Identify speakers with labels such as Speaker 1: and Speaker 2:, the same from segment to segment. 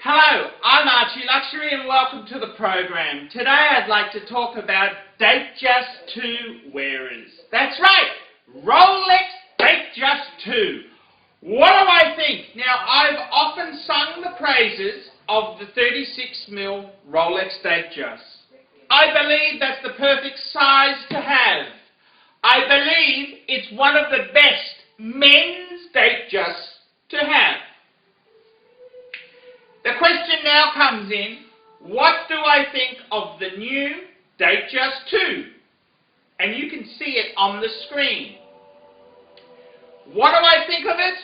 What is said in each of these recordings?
Speaker 1: Hello, I'm ArchieLuxury and welcome to the program. Today I'd like to talk about DateJust 2 wearers. That's right, Rolex DateJust 2. What do I think? Now, I've often sung the praises of the 36mm Rolex DateJust. I believe that's the perfect size to have. I believe it's one of the best men's DateJusts to have. The question now comes in, what do I think of the new DateJust 2? And you can see it on the screen. What do I think of it?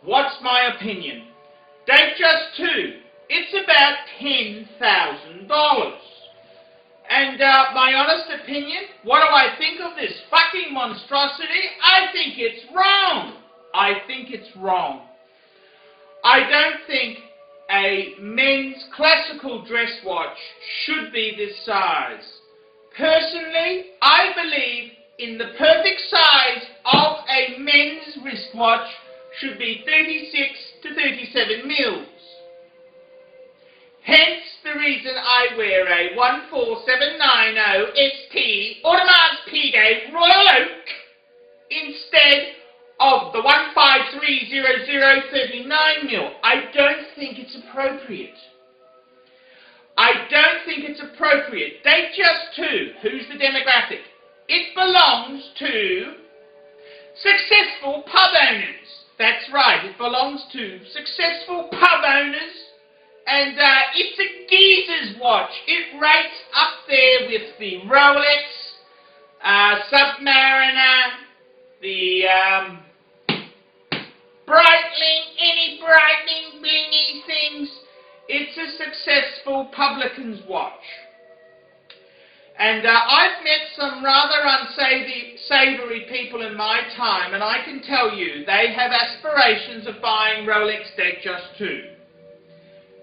Speaker 1: What's my opinion? DateJust 2, it's about $10,000. And my honest opinion, what do I think of this fucking monstrosity? I think it's wrong. I think it's wrong. I don't think a men's classical dress watch should be this size. Personally, I believe in the perfect size of a men's wristwatch should be 36 to 37 mils. Hence the reason I wear a 14790 ST Audemars Piguet Royal Oak instead of the 15300 39mm. I don't think it's appropriate. I don't think it's appropriate. DateJust 2, who's the demographic? It belongs to successful pub owners. That's right, it belongs to successful pub owners, and it's a geezer's watch. It rates up there with the Rolex, Submariner, the Breitling, any Breitling blingy things. It's a successful publican's watch. And I've met some rather unsavoury people in my time, and I can tell you they have aspirations of buying Rolex DateJust 2.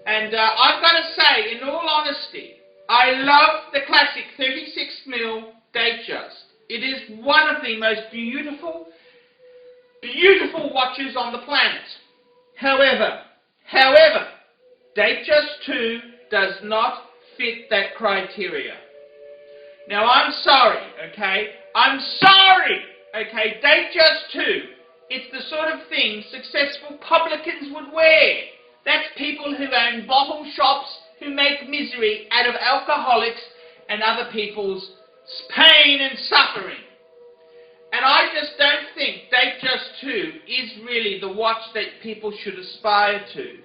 Speaker 1: And I've got to say, in all honesty, I love the classic 36mm DateJust. It is one of the most beautiful watches on the planet. However, DateJust 2 does not fit that criteria. Now, I'm sorry, okay? I'm sorry, okay? DateJust 2, it's the sort of thing successful publicans would wear. That's people who own bottle shops, who make misery out of alcoholics and other people's pain and suffering. And I just don't think DateJust 2 is really the watch that people should aspire to.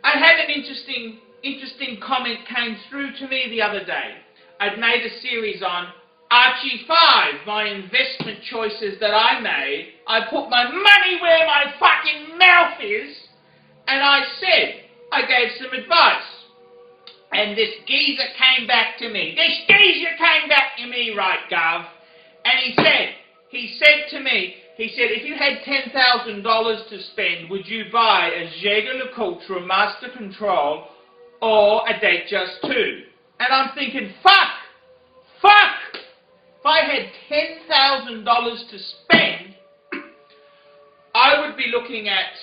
Speaker 1: I had an interesting comment came through to me the other day. I'd made a series on Archie 5, my investment choices that I made. I put my money where my fucking mouth is, and I said, I gave some advice. And this geezer came back to me. Right, Gov. And he said to me, if you had $10,000 to spend, would you buy a Jaeger-LeCoultre Master Control or a DateJust 2? And I'm thinking, fuck! If I had $10,000 to spend, I would be looking at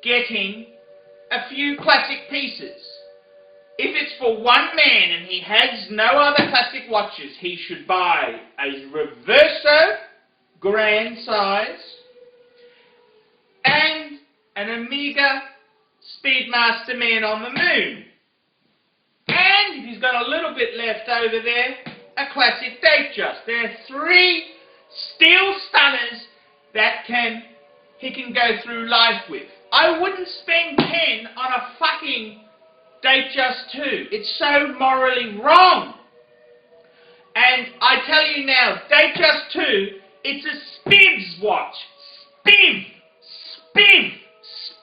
Speaker 1: getting a few classic pieces. If it's for one man and he has no other classic watches, he should buy a Reverso grand size and an Omega Speedmaster Man on the Moon. And if he's got a little bit left over there, a classic DateJust. There are 3 steel stunners that he can go through life with. I wouldn't spend 10 on a fucking DateJust 2. It's so morally wrong. And I tell you now, DateJust 2, it's a Spivs watch.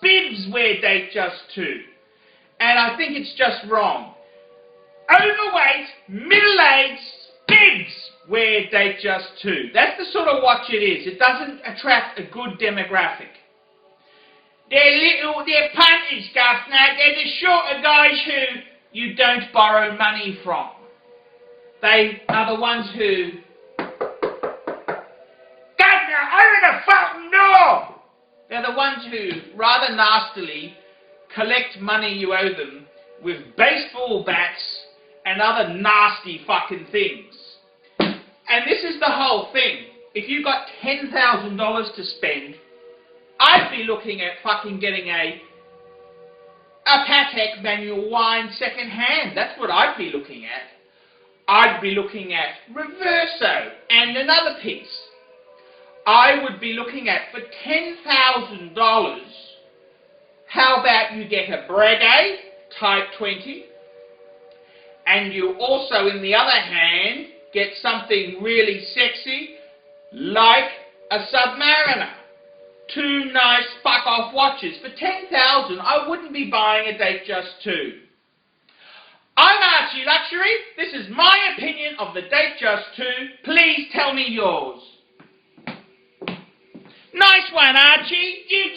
Speaker 1: Spivs wear DateJust 2. And I think it's just wrong. Overweight, middle-aged Spivs wear DateJust 2. That's the sort of watch it is. It doesn't attract a good demographic. They're punters, Governor. They're the sort of guys who you don't borrow money from. They are the ones who... God, now, open the fucking door! They're the ones who, rather nastily, collect money you owe them with baseball bats and other nasty fucking things. And this is the whole thing. If you've got $10,000 to spend, I'd be looking at fucking getting a Patek manual wine second hand. That's what I'd be looking at. I'd be looking at Reverso and another piece. I would be looking at, for $10,000, how about you get a Breguet Type 20, and you also, in the other hand, get something really sexy, like a Submariner. Two nice fuck-off watches. For $10,000, I wouldn't be buying a DateJust 2. I'm ArchieLuxury. This is my opinion of the DateJust 2. Please tell me yours. Nice one, Archie. You